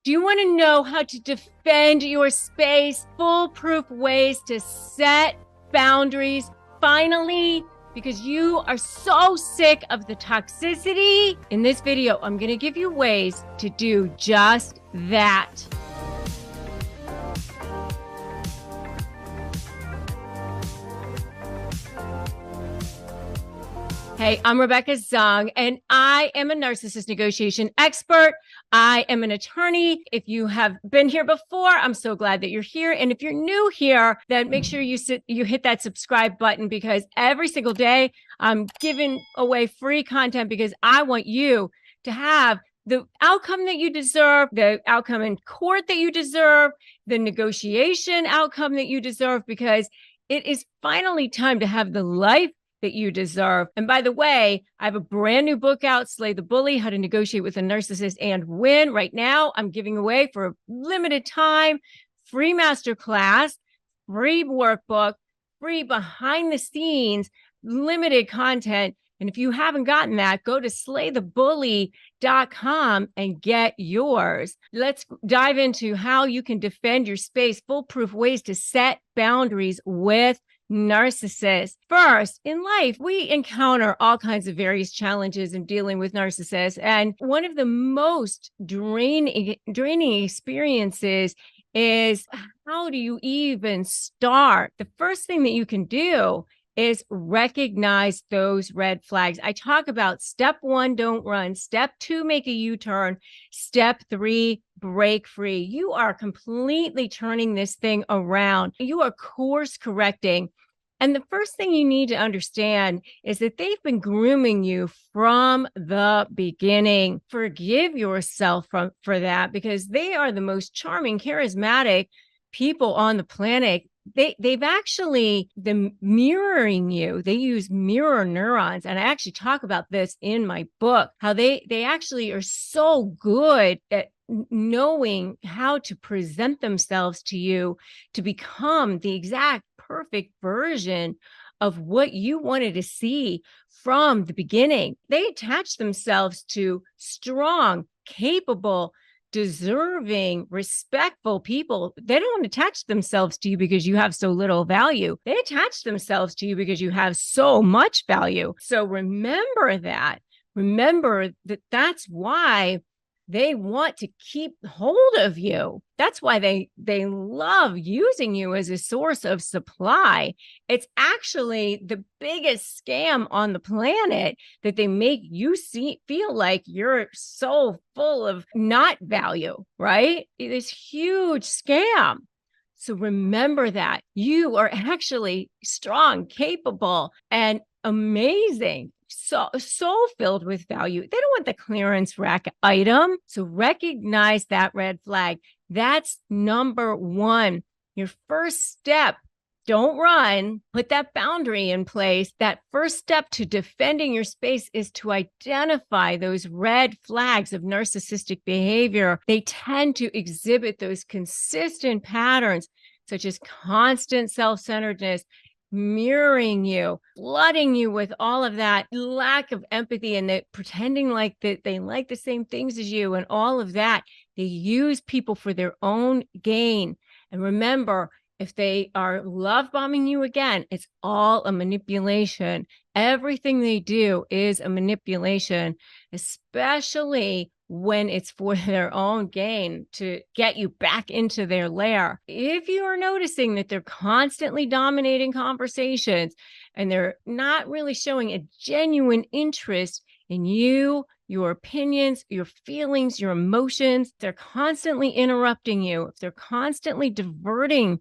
Do you want to know how to defend your space? Foolproof ways to set boundaries finally, because you are so sick of the toxicity. In this video, I'm going to give you ways to do just that. Hey, I'm Rebecca Zung, and I am a narcissist negotiation expert. I am an attorney. If you have been here before, I'm so glad that you're here. And if you're new here, then make sure you hit that subscribe button, because every single day I'm giving away free content, because I want you to have the outcome that you deserve, the outcome in court that you deserve, the negotiation outcome that you deserve, because it is finally time to have the life that you deserve. And by the way, I have a brand new book out, Slay the Bully, How to Negotiate with a Narcissist and Win. Right now, I'm giving away for a limited time, free masterclass, free workbook, free behind the scenes, limited content. And if you haven't gotten that, go to slaythebully.com and get yours. Let's dive into how you can defend your space, foolproof ways to set boundaries with narcissists. First, in life, we encounter all kinds of various challenges in dealing with narcissists. And one of the most draining experiences is, how do you even start? The first thing that you can do is recognize those red flags. I talk about step 1, don't run. Step 2, make a U-turn. Step 3, break free. You are completely turning this thing around. You are course correcting. And the first thing you need to understand is that they've been grooming you from the beginning. Forgive yourself for that, because they are the most charming, charismatic people on the planet. They've actually been mirroring you. They use mirror neurons. And I actually talk about this in my book, how they actually are so good at knowing how to present themselves to you to become the exact perfect version of what you wanted to see from the beginning. They attach themselves to strong, capable, deserving, respectful people. They don't attach themselves to you because you have so little value. They attach themselves to you because you have so much value. So remember that. Remember that that's why they want to keep hold of you. That's why they love using you as a source of supply. It's actually the biggest scam on the planet, that they make you feel like you're so full of not value, right? It is huge scam. So remember that you are actually strong, capable, and amazing. So filled with value. They don't want the clearance rack item. So recognize that red flag. That's number 1. Your first step. Don't run. Put that boundary in place. That first step to defending your space is to identify those red flags of narcissistic behavior. They tend to exhibit those consistent patterns, such as constant self-centeredness, mirroring you, flooding you with all of that lack of empathy, and pretending like that they like the same things as you, and all of that. They use people for their own gain. And remember, if they are love bombing you again, it's all a manipulation. Everything they do is a manipulation, especially when it's for their own gain, to get you back into their lair. If you are noticing that they're constantly dominating conversations and they're not really showing a genuine interest in you, your opinions, your feelings, your emotions, they're constantly interrupting you, if they're constantly diverting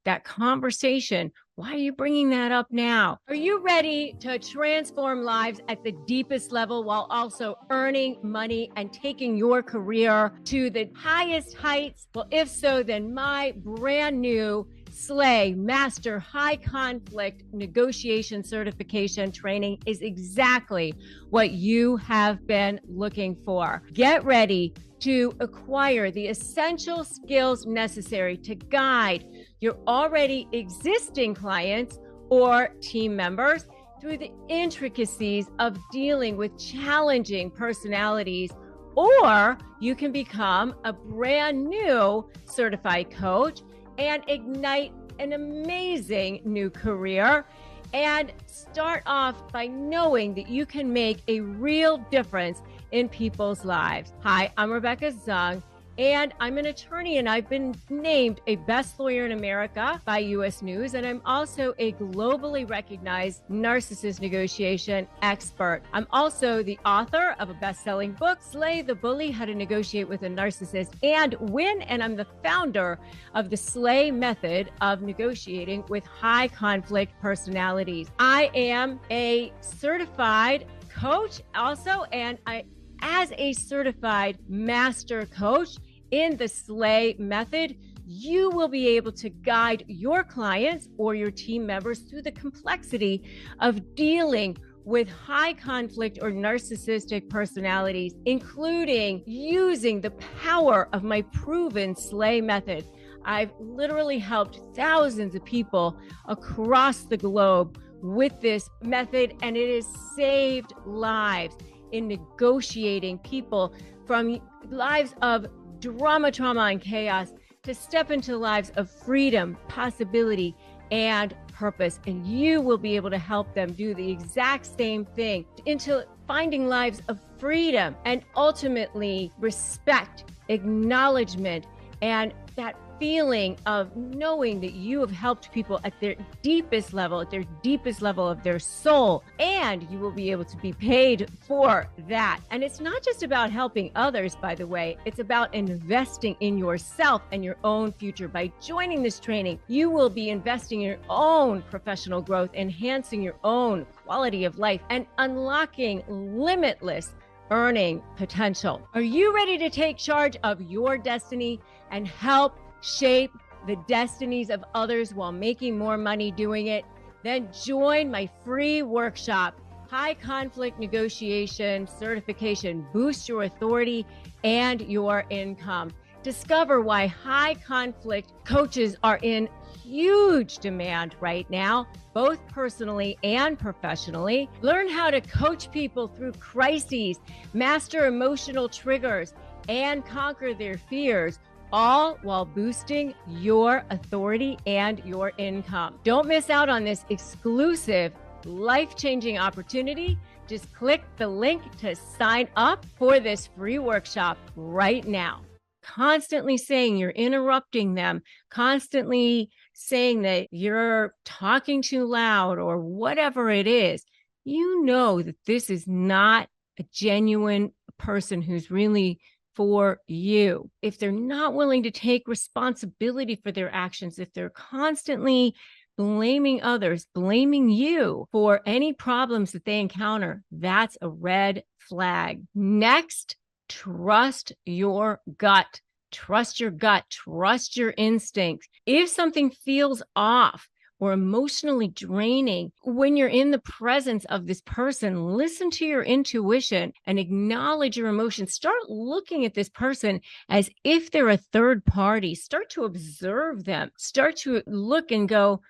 that conversation, why are you bringing that up now? Are you ready to transform lives at the deepest level while also earning money and taking your career to the highest heights? Well, if so, then my brand new Slay Master High Conflict Negotiation Certification training is exactly what you have been looking for. Get ready to acquire the essential skills necessary to guide your already existing clients or team members through the intricacies of dealing with challenging personalities Or you can become a brand new certified coach and ignite an amazing new career and start off by knowing that you can make a real difference in people's lives. Hi, I'm Rebecca Zung, and I'm an attorney, and I've been named a best lawyer in America by U.S. News, and I'm also a globally recognized narcissist negotiation expert. I'm also the author of a best-selling book, Slay the Bully, How to Negotiate with a Narcissist and Win, and I'm the founder of the Slay method of negotiating with high conflict personalities. I am a certified coach also, and as a certified master coach in the Slay method, you will be able to guide your clients or your team members through the complexity of dealing with high conflict or narcissistic personalities, including using the power of my proven Slay method. I've literally helped thousands of people across the globe with this method, and it has saved lives in negotiating people from lives of drama, trauma, and chaos to step into lives of freedom, possibility, and purpose. And you will be able to help them do the exact same thing into finding lives of freedom and ultimately respect, acknowledgement, and that feeling of knowing that you have helped people at their deepest level of their soul, and you will be able to be paid for that. And it's not just about helping others, by the way, it's about investing in yourself and your own future. By joining this training, you will be investing in your own professional growth, enhancing your own quality of life, and unlocking limitless earning potential. Are you ready to take charge of your destiny and help shape the destinies of others while making more money doing it? Then join my free workshop, High Conflict Negotiation Certification, Boost Your Authority and Your Income. Discover why high conflict coaches are in huge demand right now, both personally and professionally. Learn how to coach people through crises, master emotional triggers, and conquer their fears, all while boosting your authority and your income. Don't miss out on this exclusive, life-changing opportunity. Just click the link to sign up for this free workshop right now. Constantly saying you're interrupting them, constantly saying that you're talking too loud or whatever it is, you know that this is not a genuine person who's really for you. If they're not willing to take responsibility for their actions, if they're constantly blaming others, blaming you for any problems that they encounter, that's a red flag. Next, trust your gut. Trust your gut. Trust your instincts. If something feels off or emotionally draining, when you're in the presence of this person, listen to your intuition and acknowledge your emotions. Start looking at this person as if they're a third party. Start to observe them. Start to look and go,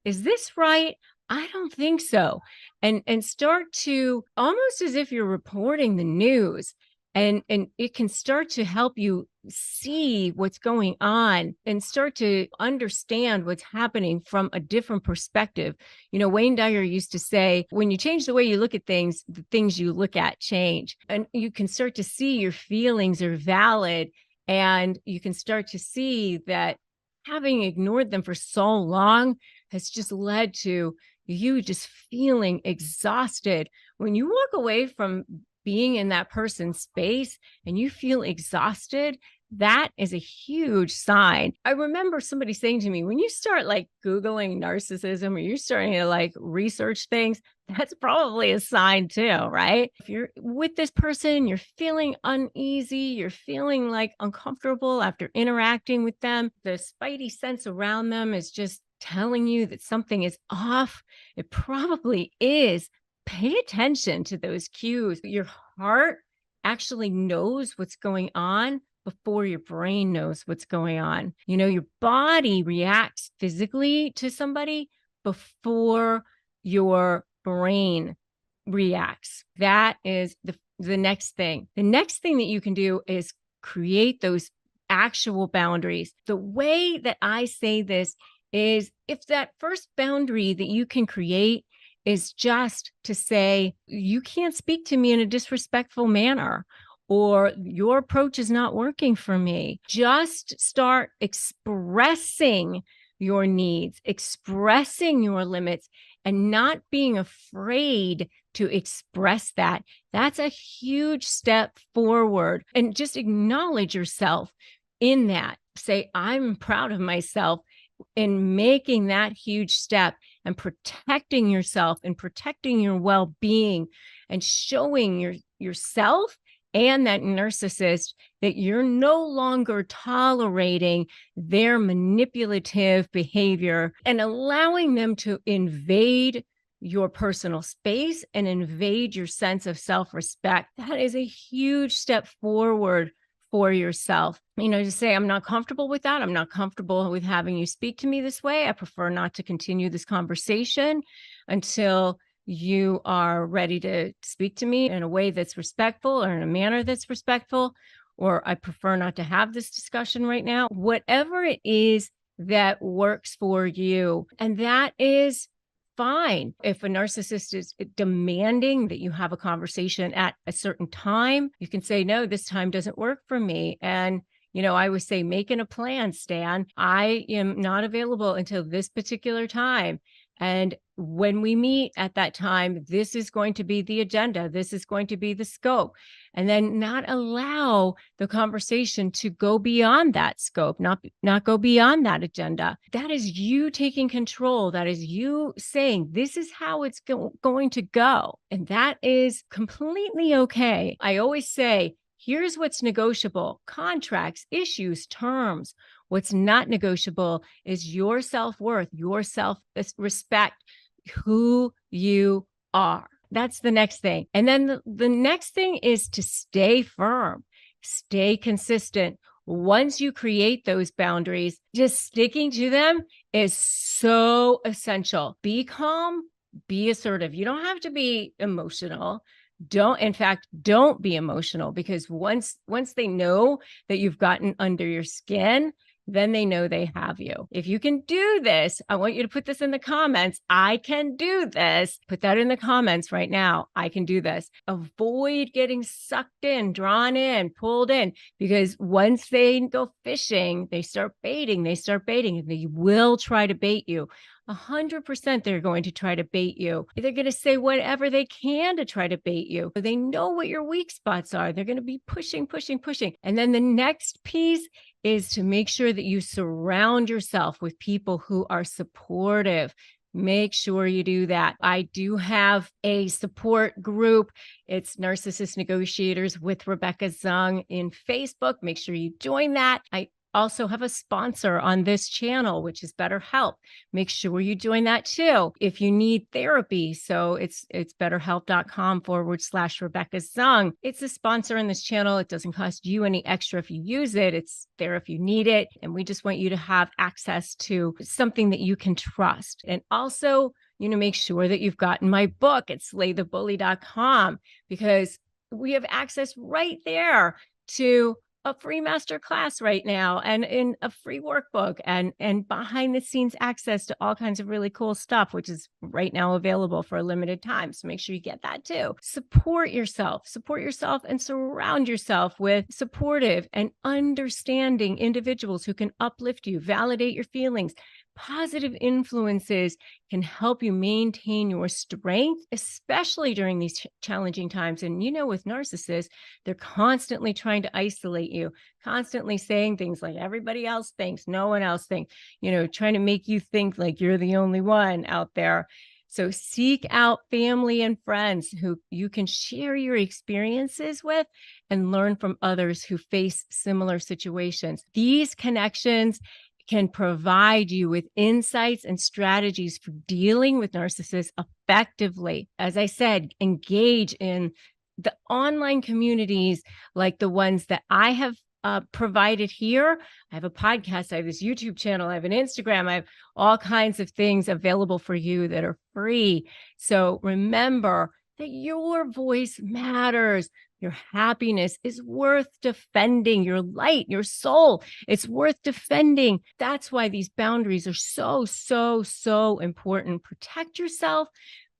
is this right? I don't think so. And start to, almost as if you're reporting the news, and it can start to help you see what's going on and start to understand what's happening from a different perspective. You know, Wayne Dyer used to say, when you change the way you look at things, the things you look at change. And you can start to see your feelings are valid, and you can start to see that having ignored them for so long has just led to you just feeling exhausted. When you walk away from being in that person's space and you feel exhausted, that is a huge sign. I remember somebody saying to me, when you start like Googling narcissism or you're starting to like research things, that's probably a sign too, right? If you're with this person, you're feeling uneasy, you're feeling like uncomfortable after interacting with them, the spidey sense around them is just telling you that something is off. It probably is. Pay attention to those cues. Your heart actually knows what's going on before your brain knows what's going on. You know, your body reacts physically to somebody before your brain reacts. That is the the next thing. The next thing that you can do is create those actual boundaries. The way that I say this is, if that first boundary that you can create is just to say, you can't speak to me in a disrespectful manner, or your approach is not working for me. Just start expressing your needs, expressing your limits, and not being afraid to express that. That's a huge step forward. And just acknowledge yourself in that. Say, I'm proud of myself in making that huge step and protecting yourself and protecting your well-being and showing yourself and that narcissist that you're no longer tolerating their manipulative behavior and allowing them to invade your personal space and invade your sense of self-respect. That is a huge step forward for yourself. To say, I'm not comfortable with that. I'm not comfortable with having you speak to me this way. I prefer not to continue this conversation until you are ready to speak to me in a way that's respectful or in a manner that's respectful, or I prefer not to have this discussion right now. Whatever it is that works for you. And that is fine. If a narcissist is demanding that you have a conversation at a certain time, you can say, no, this time doesn't work for me. And I would say, making a plan, Stan. I am not available until this particular time. And when we meet at that time, this is going to be the agenda. This is going to be the scope. And then not allow the conversation to go beyond that scope, not go beyond that agenda. That is you taking control. That is you saying, this is how it's going to go. And that is completely okay. I always say, here's what's negotiable: contracts, issues, terms. What's not negotiable is your self-worth, your self-respect, who you are. That's the next thing. And then the next thing is to stay firm, stay consistent. Once you create those boundaries, just sticking to them is so essential. Be calm, be assertive. You don't have to be emotional. Don't be emotional, because once they know that you've gotten under your skin, then they know they have you. If you can do this, I want you to put this in the comments. I can do this. Put that in the comments right now. I can do this. Avoid getting sucked in, drawn in, pulled in, because once they go fishing, they start baiting, and they will try to bait you. 100% they're going to try to bait you. They're going to say whatever they can to try to bait you. They know what your weak spots are. They're going to be pushing. And then the next piece is to make sure that you surround yourself with people who are supportive. Make sure you do that. I do have a support group. It's Narcissist Negotiators with Rebecca Zung in Facebook. Make sure you join that. I also have a sponsor on this channel, which is BetterHelp. Make sure you join that too. If you need therapy, so it's betterhelp.com/Rebecca Zung. It's a sponsor on this channel. It doesn't cost you any extra if you use it. It's there if you need it. And we just want you to have access to something that you can trust. And also, make sure that you've gotten my book at slaythebully.com, because we have access right there to a free masterclass right now, and in a free workbook, and behind the scenes access to all kinds of really cool stuff, which is right now available for a limited time. So make sure you get that too. Support yourself, and surround yourself with supportive and understanding individuals who can uplift you, validate your feelings. Positive influences can help you maintain your strength, especially during these challenging times. And with narcissists, they're constantly trying to isolate you, constantly saying things like everybody else thinks, no one else thinks, trying to make you think like you're the only one out there. So seek out family and friends who you can share your experiences with and learn from others who face similar situations. These connections can provide you with insights and strategies for dealing with narcissists effectively. As I said, engage in the online communities like the ones that I have provided here. I have a podcast, I have this YouTube channel, I have an Instagram, I have all kinds of things available for you that are free. So remember that your voice matters. Your happiness is worth defending. Your light, your soul, it's worth defending. That's why these boundaries are so, so, so important. Protect yourself,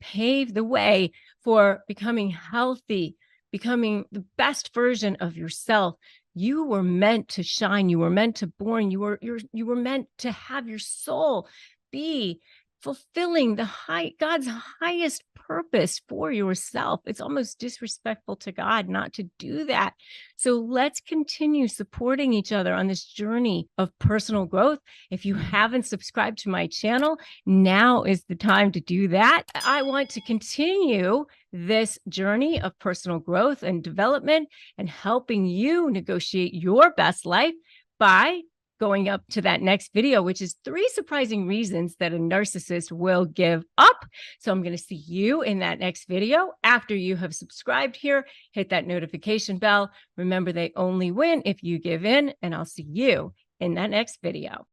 pave the way for becoming healthy, becoming the best version of yourself. You were meant to shine. You were meant to born. You were meant to have your soul be fulfilling God's highest purpose for yourself. It's almost disrespectful to God not to do that. So let's continue supporting each other on this journey of personal growth. If you haven't subscribed to my channel, now is the time to do that. I want to continue this journey of personal growth and development and helping you negotiate your best life by going up to that next video, which is 3 surprising reasons that a narcissist will give up. So I'm going to see you in that next video. After you have subscribed here, hit that notification bell. Remember, they only win if you give in, and I'll see you in that next video.